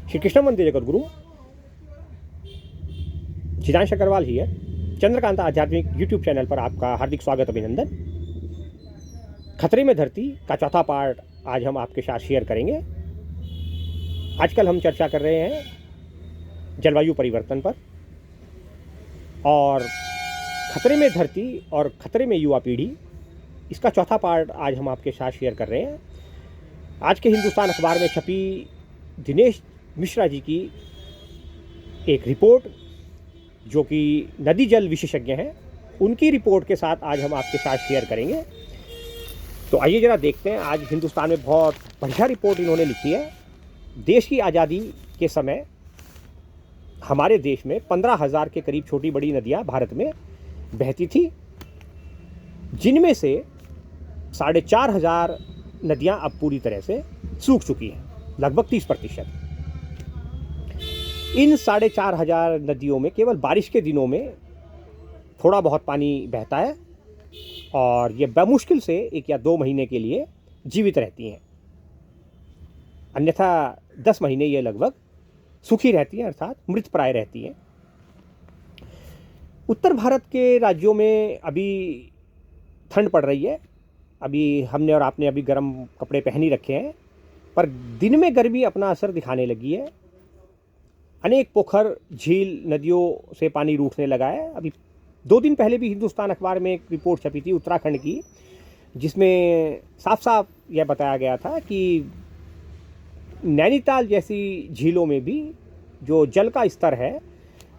श्री कृष्ण मंदिर जगत गुरु चिदांश अग्रवाल ही है। चंद्रकांता आध्यात्मिक यूट्यूब चैनल पर आपका हार्दिक स्वागत, अभिनंदन। खतरे में धरती का चौथा पार्ट आज हम आपके साथ शेयर करेंगे। आजकल हम चर्चा कर रहे हैं जलवायु परिवर्तन पर, और खतरे में धरती और खतरे में युवा पीढ़ी, इसका चौथा पार्ट आज हम आपके साथ शेयर कर रहे हैं। आज के हिंदुस्तान अखबार में छपी दिनेश मिश्रा जी की एक रिपोर्ट, जो कि नदी जल विशेषज्ञ हैं, उनकी रिपोर्ट के साथ आज हम आपके साथ शेयर करेंगे। तो आइए जरा देखते हैं। आज हिंदुस्तान में बहुत बढ़िया रिपोर्ट इन्होंने लिखी है। देश की आज़ादी के समय हमारे देश में 15,000 के करीब छोटी बड़ी नदियां भारत में बहती थी, जिनमें से 4,500 नदियां अब पूरी तरह से सूख चुकी हैं, लगभग 30%। इन 4,500 नदियों में केवल बारिश के दिनों में थोड़ा बहुत पानी बहता है, और ये बमुश्किल से 1 या 2 महीने के लिए जीवित रहती हैं। अन्यथा 10 महीने ये लगभग सूखी रहती हैं, अर्थात मृत प्राय रहती हैं। उत्तर भारत के राज्यों में अभी ठंड पड़ रही है। अभी हमने और आपने अभी गर्म कपड़े पहन ही रखे हैं, पर दिन में गर्मी अपना असर दिखाने लगी है। अनेक पोखर, झील, नदियों से पानी रूठने लगा है। अभी 2 दिन पहले भी हिंदुस्तान अखबार में एक रिपोर्ट छपी थी उत्तराखंड की, जिसमें साफ साफ यह बताया गया था कि नैनीताल जैसी झीलों में भी जो जल का स्तर है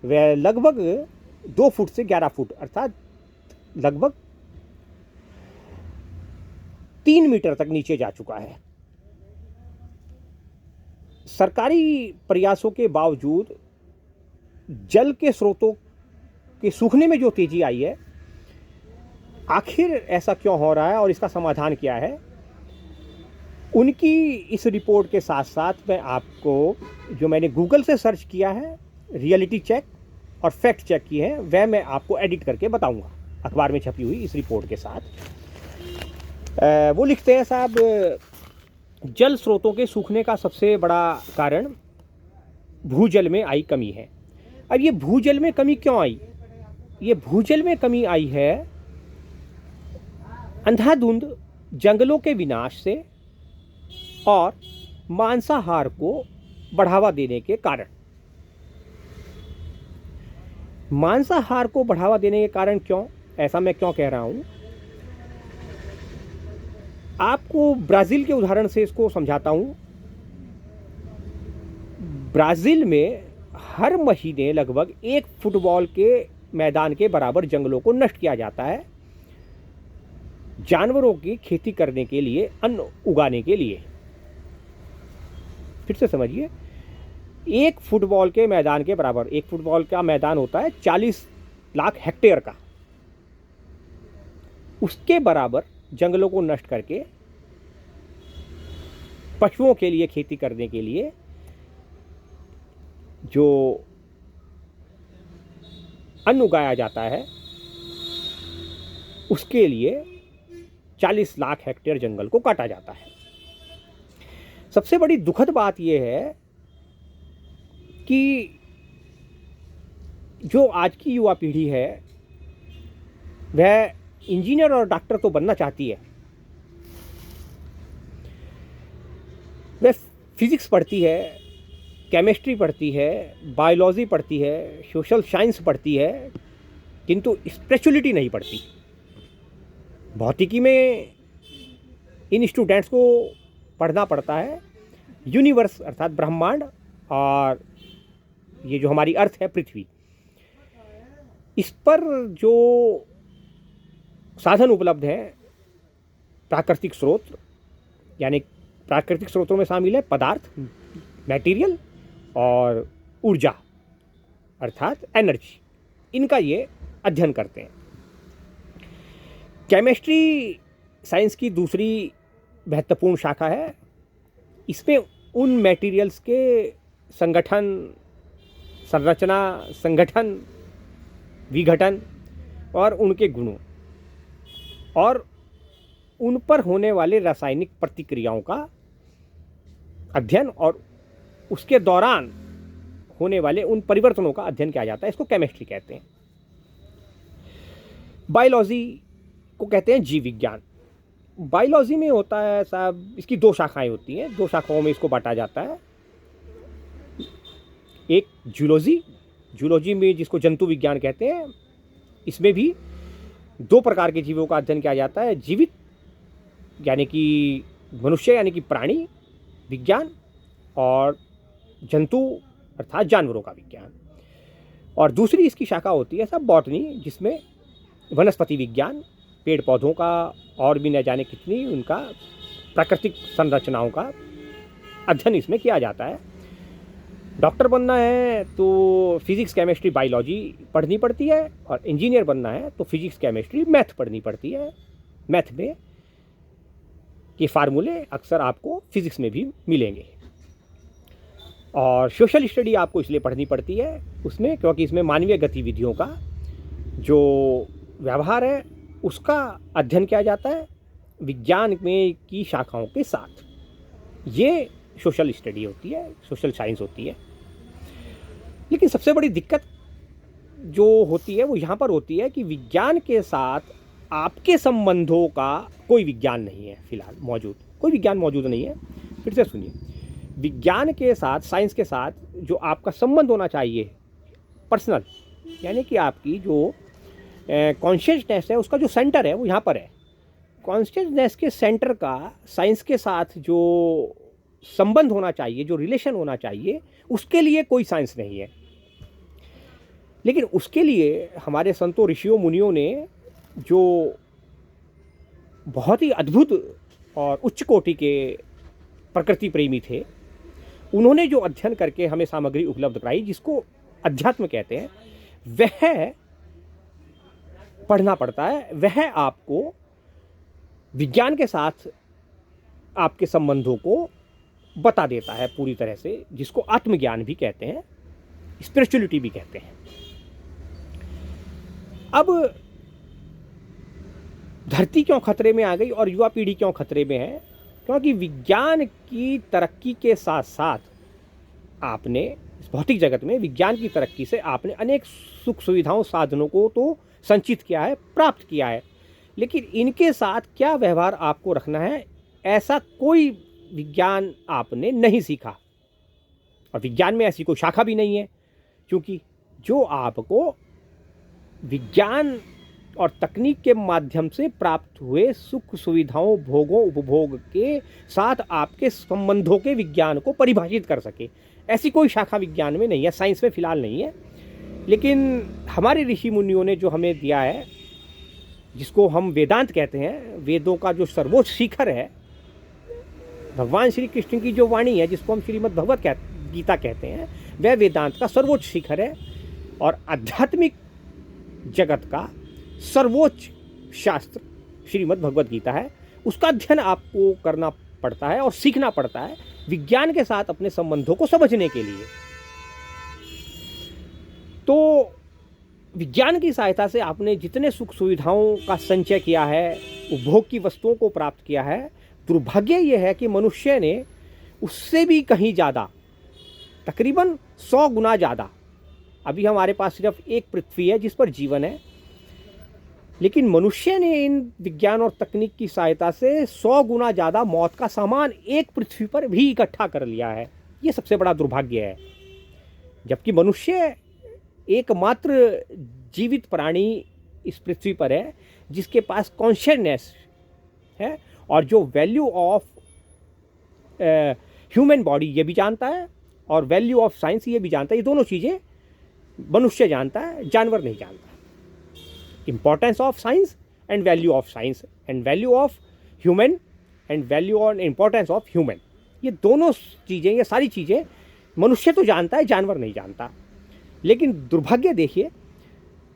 वह लगभग 2 फुट से 11 फुट, अर्थात लगभग 3 मीटर तक नीचे जा चुका है। सरकारी प्रयासों के बावजूद जल के स्रोतों के सूखने में जो तेजी आई है, आखिर ऐसा क्यों हो रहा है और इसका समाधान क्या है, उनकी इस रिपोर्ट के साथ साथ मैं आपको, जो मैंने गूगल से सर्च किया है, रियलिटी चेक और फैक्ट चेक की है, वह मैं आपको एडिट करके बताऊंगा अखबार में छपी हुई इस रिपोर्ट के साथ। वो लिखते हैं, साहब, जल स्रोतों के सूखने का सबसे बड़ा कारण भूजल में आई कमी है। अब ये भूजल में कमी क्यों आई? ये भूजल में कमी आई है अंधाधुंध जंगलों के विनाश से और मांसाहार को बढ़ावा देने के कारण। मांसाहार को बढ़ावा देने के कारण क्यों? ऐसा मैं क्यों कह रहा हूं? आपको ब्राज़ील के उदाहरण से इसको समझाता हूं। ब्राज़ील में हर महीने लगभग 1 फुटबॉल के मैदान के बराबर जंगलों को नष्ट किया जाता है, जानवरों की खेती करने के लिए, अन्न उगाने के लिए। फिर से समझिए, 1 फुटबॉल के मैदान के बराबर, 1 फुटबॉल का मैदान होता है 40 लाख हेक्टेयर का, उसके बराबर जंगलों को नष्ट करके पशुओं के लिए खेती करने के लिए जो अन्न उगाया जाता है, उसके लिए 40 लाख हेक्टेयर जंगल को काटा जाता है। सबसे बड़ी दुखद बात यह है कि जो आज की युवा पीढ़ी है वह इंजीनियर और डॉक्टर तो बनना चाहती है, वह फिजिक्स पढ़ती है, केमिस्ट्री पढ़ती है, बायोलॉजी पढ़ती है, सोशल साइंस पढ़ती है, किंतु स्पिरिचुअलिटी नहीं पढ़ती। भौतिकी में इन स्टूडेंट्स को पढ़ना पड़ता है यूनिवर्स, अर्थात ब्रह्मांड, और ये जो हमारी अर्थ है, पृथ्वी, इस पर जो साधन उपलब्ध हैं, प्राकृतिक स्रोत, यानी प्राकृतिक स्रोतों में शामिल है पदार्थ, मटेरियल, और ऊर्जा अर्थात एनर्जी, इनका ये अध्ययन करते हैं। केमिस्ट्री साइंस की दूसरी महत्वपूर्ण शाखा है। इसमें उन मटेरियल्स के संगठन, संरचना, संगठन, विघटन और उनके गुणों और उन पर होने वाले रासायनिक प्रतिक्रियाओं का अध्ययन और उसके दौरान होने वाले उन परिवर्तनों का अध्ययन किया जाता है। इसको केमिस्ट्री कहते हैं। बायोलॉजी को कहते हैं जीव विज्ञान। बायोलॉजी में होता है साहब, इसकी दो शाखाएं होती हैं, दो शाखाओं में इसको बांटा जाता है। एक जूलॉजी में जिसको जंतु विज्ञान कहते हैं, इसमें भी दो प्रकार के जीवों का अध्ययन किया जाता है, जीवित यानी कि मनुष्य यानी कि प्राणी विज्ञान, और जंतु अर्थात जानवरों का विज्ञान। और दूसरी इसकी शाखा होती है सब बॉटनी, जिसमें वनस्पति विज्ञान, पेड़ पौधों का और भी न जाने कितनी उनका प्राकृतिक संरचनाओं का अध्ययन इसमें किया जाता है। डॉक्टर बनना है तो फिजिक्स केमिस्ट्री बायोलॉजी पढ़नी पड़ती है, और इंजीनियर बनना है तो फिजिक्स केमिस्ट्री मैथ पढ़नी पड़ती है। मैथ में के फार्मूले अक्सर आपको फिजिक्स में भी मिलेंगे। और सोशल स्टडी आपको इसलिए पढ़नी पड़ती है उसमें, क्योंकि इसमें मानवीय गतिविधियों का जो व्यवहार है उसका अध्ययन किया जाता है विज्ञान में की शाखाओं के साथ। ये सोशल स्टडी होती है, सोशल साइंस होती है। लेकिन सबसे बड़ी दिक्कत जो होती है वो यहाँ पर होती है कि विज्ञान के साथ आपके संबंधों का कोई विज्ञान नहीं है, फिलहाल मौजूद कोई विज्ञान मौजूद नहीं है। फिर से सुनिए, विज्ञान के साथ, साइंस के साथ जो आपका संबंध होना चाहिए पर्सनल, यानी कि आपकी जो कॉन्शियसनेस है उसका जो सेंटर है वो यहाँ पर है। कॉन्शियसनेस के सेंटर का साइंस के साथ जो संबंध होना चाहिए, जो रिलेशन होना चाहिए, उसके लिए कोई साइंस नहीं है। लेकिन उसके लिए हमारे संतों, ऋषियों, मुनियों ने जो बहुत ही अद्भुत और उच्च कोटि के प्रकृति प्रेमी थे, उन्होंने जो अध्ययन करके हमें सामग्री उपलब्ध कराई जिसको अध्यात्म कहते हैं, वह पढ़ना पड़ता है। वह आपको विज्ञान के साथ आपके संबंधों को बता देता है पूरी तरह से, जिसको आत्मज्ञान भी कहते हैं, स्पिरिचुअलिटी भी कहते हैं। अब धरती क्यों खतरे में आ गई और युवा पीढ़ी क्यों खतरे में है? क्योंकि विज्ञान की तरक्की के साथ साथ आपने इस भौतिक जगत में विज्ञान की तरक्की से आपने अनेक सुख सुविधाओं, साधनों को तो संचित किया है, प्राप्त किया है, लेकिन इनके साथ क्या व्यवहार आपको रखना है, ऐसा कोई विज्ञान आपने नहीं सीखा। और विज्ञान में ऐसी कोई शाखा भी नहीं है, क्योंकि जो आपको विज्ञान और तकनीक के माध्यम से प्राप्त हुए सुख सुविधाओं, भोगों, उपभोग के साथ आपके संबंधों के विज्ञान को परिभाषित कर सके, ऐसी कोई शाखा विज्ञान में नहीं है, साइंस में फिलहाल नहीं है। लेकिन हमारे ऋषि मुनियों ने जो हमें दिया है, जिसको हम वेदांत कहते हैं, वेदों का जो सर्वोच्च शिखर है, भगवान श्री कृष्ण की जो वाणी है, जिसको हम श्रीमद् भगवत गीता कहते हैं, वह वेदांत का सर्वोच्च शिखर है। और आध्यात्मिक जगत का सर्वोच्च शास्त्र श्रीमद् भगवत गीता है। उसका अध्ययन आपको करना पड़ता है और सीखना पड़ता है विज्ञान के साथ अपने संबंधों को समझने के लिए। तो विज्ञान की सहायता से आपने जितने सुख सुविधाओं का संचय किया है, उपभोग की वस्तुओं को प्राप्त किया है, दुर्भाग्य यह है कि मनुष्य ने उससे भी कहीं ज़्यादा, तकरीबन 100 गुना ज़्यादा, अभी हमारे पास सिर्फ एक पृथ्वी है जिस पर जीवन है, लेकिन मनुष्य ने इन विज्ञान और तकनीक की सहायता से 100 गुना ज़्यादा मौत का सामान एक पृथ्वी पर भी इकट्ठा कर लिया है। ये सबसे बड़ा दुर्भाग्य है। जबकि मनुष्य एकमात्र जीवित प्राणी इस पृथ्वी पर है जिसके पास कॉन्शियसनेस है, और जो वैल्यू ऑफ ह्यूमन बॉडी ये भी जानता है और वैल्यू ऑफ साइंस ये भी जानता है। ये दोनों चीज़ें मनुष्य जानता है, जानवर नहीं जानता। Importance of science and value of science, and value of human and value और इम्पोर्टेंस ऑफ ह्यूमन, ये दोनों चीज़ें, ये सारी चीज़ें मनुष्य तो जानता है, जानवर नहीं जानता। लेकिन दुर्भाग्य देखिए,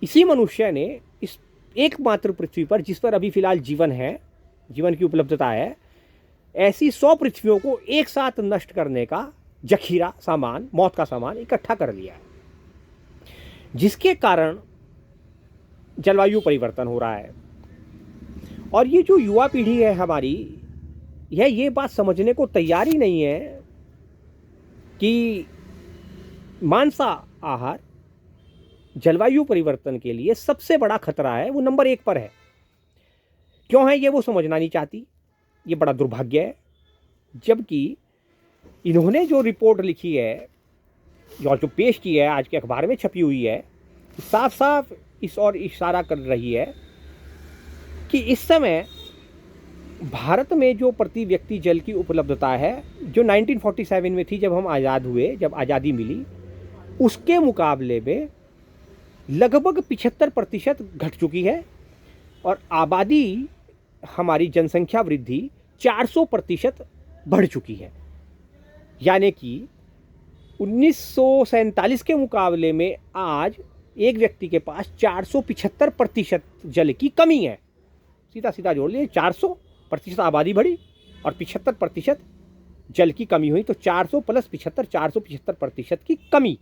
इसी मनुष्य ने इस एकमात्र पृथ्वी पर, जिस पर अभी फ़िलहाल जीवन है, जीवन की उपलब्धता है, ऐसी 100 पृथ्वियों को एक साथ नष्ट करने का जखीरा सामान, मौत का सामान इकट्ठा कर लिया है, जिसके कारण जलवायु परिवर्तन हो रहा है। और ये जो युवा पीढ़ी है हमारी, यह ये बात समझने को तैयार ही नहीं है कि मांसा आहार जलवायु परिवर्तन के लिए सबसे बड़ा खतरा है, वो नंबर 1 पर है। क्यों है ये वो समझना नहीं चाहती। ये बड़ा दुर्भाग्य है। जबकि इन्होंने जो रिपोर्ट लिखी है और जो पेश की है आज के अखबार में छपी हुई है, साफ साफ इस और इशारा कर रही है कि इस समय भारत में जो प्रति व्यक्ति जल की उपलब्धता है, जो 1947 में थी जब हम आज़ाद हुए, जब आज़ादी मिली, उसके मुकाबले में लगभग 75% घट चुकी है। और आबादी, हमारी जनसंख्या वृद्धि 400% बढ़ चुकी है। यानी कि 1947 के मुकाबले में आज एक व्यक्ति के पास 475% जल की कमी है। सीधा सीधा जोड़ लिए, 400% आबादी बढ़ी और 75% जल की कमी हुई, तो 400 प्लस 75, 475% की कमी।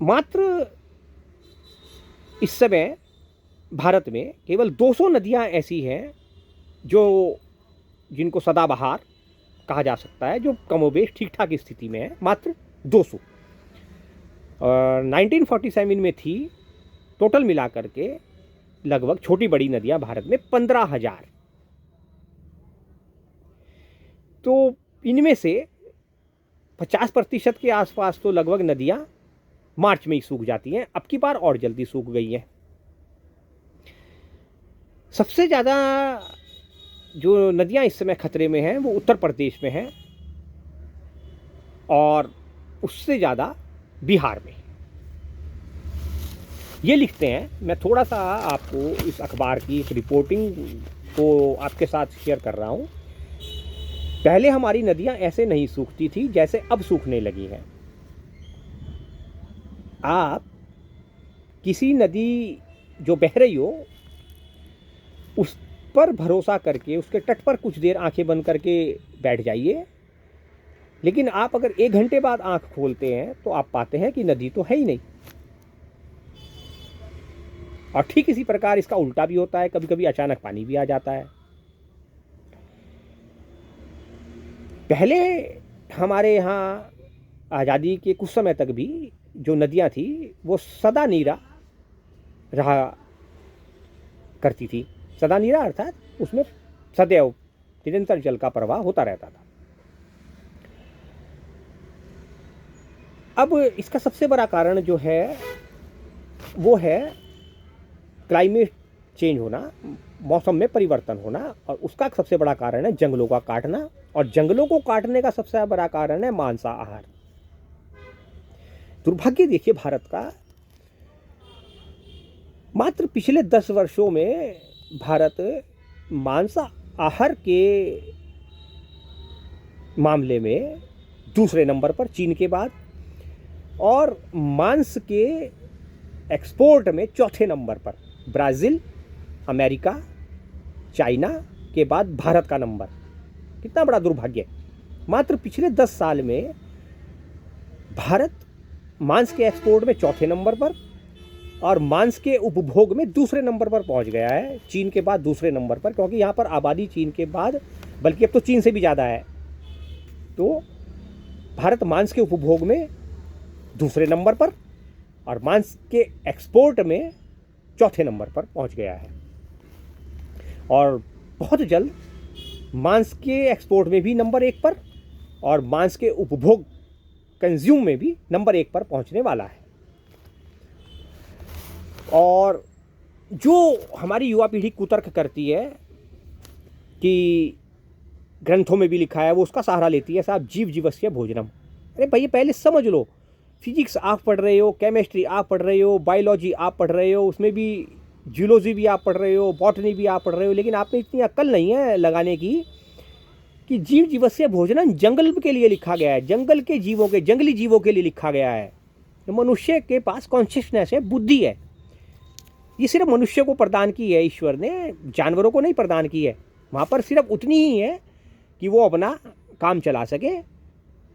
मात्र इस समय भारत में केवल 200 नदियां ऐसी हैं जिनको सदाबहार कहा जा सकता है, जो कमोबेश ठीक ठाक स्थिति में है, मात्र 200। और 1947 में थी टोटल मिलाकर के लगभग छोटी बड़ी नदियां भारत में 15,000। तो इनमें से 50% के आसपास तो लगभग नदियां मार्च में ही सूख जाती हैं। अब की बार और जल्दी सूख गई हैं। सबसे ज़्यादा जो नदियां इस समय खतरे में हैं वो उत्तर प्रदेश में हैं और उससे ज़्यादा बिहार में। ये लिखते हैं, मैं थोड़ा सा आपको इस अखबार की इस रिपोर्टिंग को आपके साथ शेयर कर रहा हूँ। पहले हमारी नदियां ऐसे नहीं सूखती थी जैसे अब सूखने लगी हैं। आप किसी नदी जो बह रही हो उस पर भरोसा करके उसके तट पर कुछ देर आंखें बंद करके बैठ जाइए, लेकिन आप अगर 1 घंटे बाद आंख खोलते हैं तो आप पाते हैं कि नदी तो है ही नहीं। और ठीक इसी प्रकार इसका उल्टा भी होता है, कभी कभी अचानक पानी भी आ जाता है। पहले हमारे यहाँ आज़ादी के कुछ समय तक भी जो नदियाँ थी वो सदा नीरा रहा करती थी। सदा नीरा अर्थात उसमें सदैव निरंतर जल का प्रवाह होता रहता था। अब इसका सबसे बड़ा कारण जो है वो है क्लाइमेट चेंज होना, मौसम में परिवर्तन होना, और उसका सबसे बड़ा कारण है जंगलों का काटना, और जंगलों को काटने का सबसे बड़ा कारण है मांसाहार। दुर्भाग्य देखिए भारत का, मात्र पिछले 10 वर्षों में भारत मांसाहार के मामले में दूसरे नंबर पर चीन के बाद, और मांस के एक्सपोर्ट में चौथे नंबर पर ब्राज़ील, अमेरिका, चाइना के बाद भारत का नंबर। कितना बड़ा दुर्भाग्य। मात्र पिछले 10 साल में भारत मांस के एक्सपोर्ट में चौथे नंबर पर और मांस के उपभोग में दूसरे नंबर पर पहुंच गया है, चीन के बाद दूसरे नंबर पर, क्योंकि यहाँ पर आबादी चीन के बाद, बल्कि अब तो चीन से भी ज़्यादा है। तो भारत मांस के उपभोग में दूसरे नंबर पर और मांस के एक्सपोर्ट में चौथे नंबर पर पहुंच गया है। और बहुत जल्द मांस के एक्सपोर्ट में भी नंबर 1 पर और मांस के उपभोग कंज्यूम में भी नंबर 1 पर पहुंचने वाला है। और जो हमारी युवा पीढ़ी कुतर्क करती है कि ग्रंथों में भी लिखा है, वो उसका सहारा लेती है, साहब जीव जीवस्य भोजनम। अरे भाई पहले समझ लो, फिजिक्स आप पढ़ रहे हो, केमिस्ट्री आप पढ़ रहे हो, बायोलॉजी आप पढ़ रहे हो, उसमें भी जूलॉजी भी आप पढ़ रहे हो, बॉटनी भी आप पढ़ रहे हो, लेकिन आप में इतनी अक्ल नहीं है लगाने की कि जीव जीवस्य भोजनम जंगल के लिए लिखा गया है, जंगल के जीवों के, जंगली जीवों के लिए लिखा गया है। मनुष्य के पास कॉन्शियसनेस है, बुद्धि है। ये सिर्फ मनुष्य को प्रदान की है ईश्वर ने, जानवरों को नहीं प्रदान की है। वहाँ पर सिर्फ उतनी ही है कि वो अपना काम चला सके,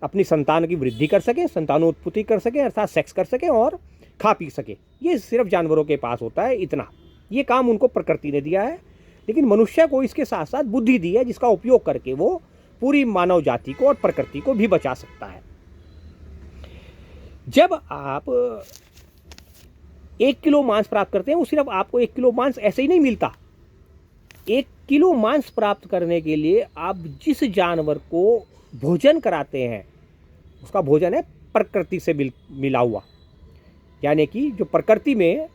अपनी संतान की वृद्धि कर सके, संतानोत्पत्ति कर सके, अर्थात सेक्स कर सके और खा पी सके। ये सिर्फ जानवरों के पास होता है, इतना। ये काम उनको प्रकृति ने दिया है, लेकिन मनुष्य को इसके साथ साथ बुद्धि दी है, जिसका उपयोग करके वो पूरी मानव जाति को और प्रकृति को भी बचा सकता है। जब आप 1 किलो मांस प्राप्त करते हैं, वो सिर्फ आपको 1 किलो मांस ऐसे ही नहीं मिलता। 1 किलो मांस प्राप्त करने के लिए आप जिस जानवर को भोजन कराते हैं, उसका भोजन है प्रकृति से मिला हुआ। यानी कि जो प्रकृति में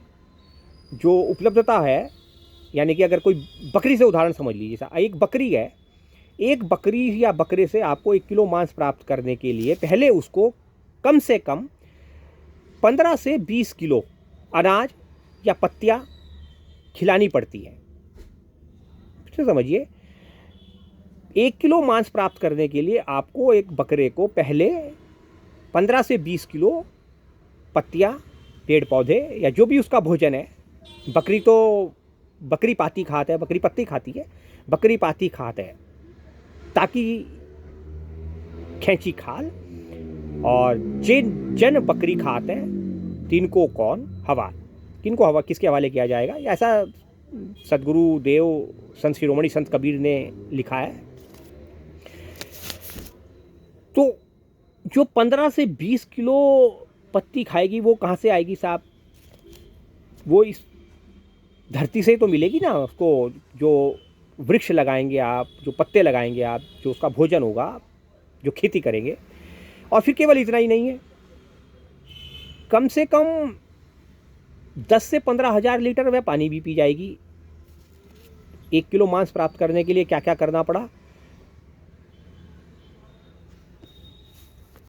जो उपलब्धता है, यानी कि अगर कोई बकरी से उदाहरण समझ लीजिए, जैसा एक बकरी है, एक बकरी या बकरे से आपको 1 किलो मांस प्राप्त करने के लिए पहले उसको कम से कम 15 से 20 किलो अनाज या पत्तियां खिलानी पड़ती है। फिर समझिए, 1 किलो मांस प्राप्त करने के लिए आपको एक बकरे को पहले 15 से 20 किलो पत्तियां, पेड़ पौधे या जो भी उसका भोजन है, बकरी पाती खात है, बकरी पत्ती खाती है, बकरी पाती खात है, ताकि खैंची खाल, और जन बकरी खात है तिनको कौन हवाल। किनको हवा, किसके हवाले किया जाएगा, ऐसा सदगुरु देव संत शिरोमणि संत कबीर ने लिखा है। तो जो 15 से 20 किलो पत्ती खाएगी वो कहाँ से आएगी साहब? वो इस धरती से तो मिलेगी ना उसको। जो वृक्ष लगाएंगे आप, जो पत्ते लगाएंगे आप, जो उसका भोजन होगा, जो खेती करेंगे। और फिर केवल इतना ही नहीं है, कम से कम 10 से 15 हज़ार लीटर वह पानी भी पी जाएगी। 1 किलो मांस प्राप्त करने के लिए क्या क्या करना पड़ा?